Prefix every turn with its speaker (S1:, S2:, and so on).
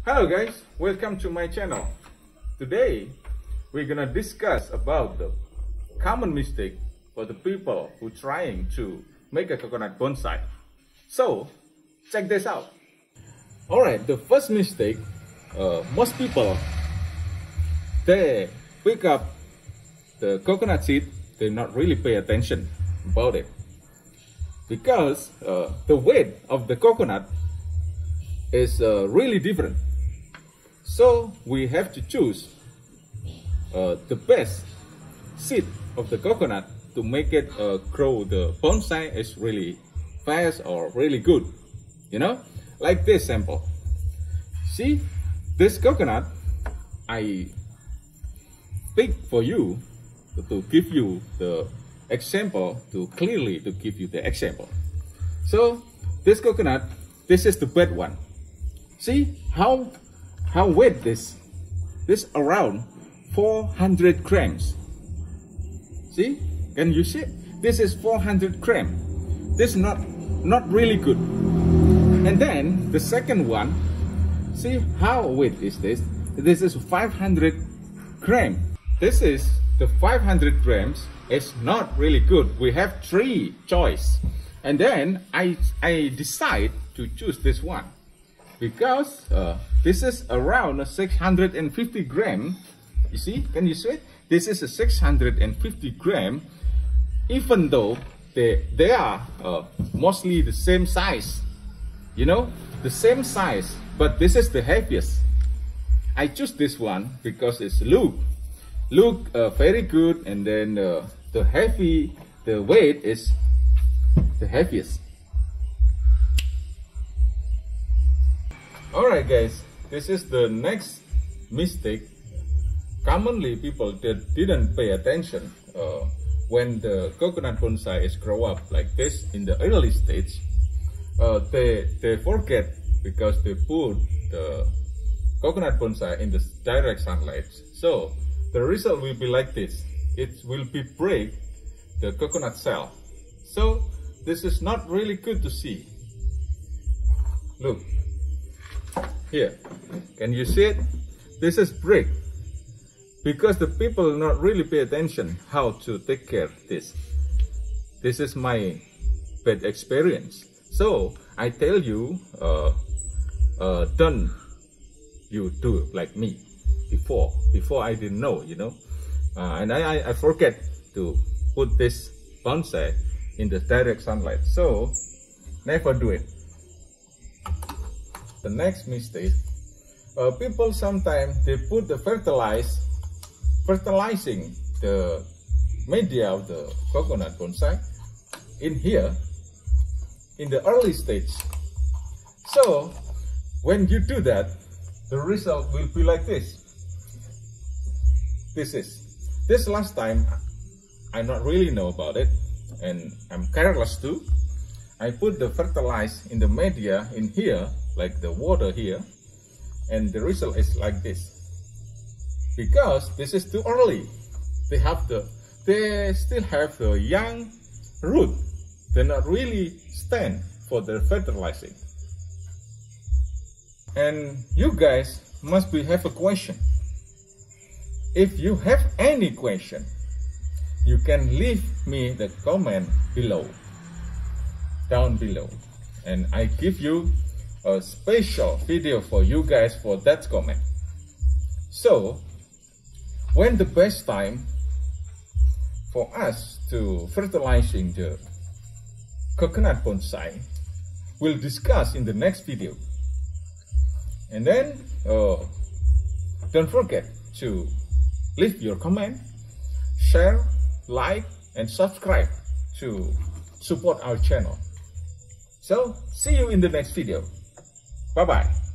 S1: Hello guys, welcome to my channel. Today we're gonna discuss about the common mistake for the people who trying to make a coconut bonsai. So check this out. Alright, the first mistake, most people, they pick up the coconut seed, they not really pay attention about it because the weight of the coconut is really different. So we have to choose the best seed of the coconut to make it grow the bonsai is really fast or really good. You know, like this sample. See, this coconut I picked for you to give you the example, to clearly to give you the example. So this coconut, this is the bad one. See how weight this around 400 grams. See, can you see? This is 400 grams. This is not really good. And then the second one, see how weight is this? This is 500 grams. This is the 500 grams. It's not really good. We have three choice, and then I decide to choose this one because this is around 650 grams. You see, can you see it? This is a 650 grams, even though they are mostly the same size, you know, the same size, but this is the heaviest. I choose this one because it's look very good, and then the weight is the heaviest. Alright guys, this is the next mistake. Commonly people didn't pay attention when the coconut bonsai is grow up like this in the early stage. They forget because they put the coconut bonsai in the direct sunlight. So the result will be like this. It will be break the coconut shell. So this is not really good to see. Look here, can you see it? This is break because the people not really pay attention how to take care of this. This is my bad experience. So I tell you, don't you do like me before I didn't know, you know, and I forget to put this bonsai in the direct sunlight. So never do it. The next mistake, people sometimes they put the fertilizing the media of the coconut bonsai in here in the early stage. So when you do that, the result will be like this. This last time I not really know about it, and I'm careless too. I put the fertilize in the media in here, like the water here, and the result is like this. Because this is too early. They still have the young root. They're not really stand for the fertilizing. And you guys must have a question. If you have any question, you can leave me the comment below, down below, and I give you a special video for you guys for that comment. So when the best time for us to fertilizing the coconut bonsai, we'll discuss in the next video. And then don't forget to leave your comment, share, like, and subscribe to support our channel. So see you in the next video. Bye bye.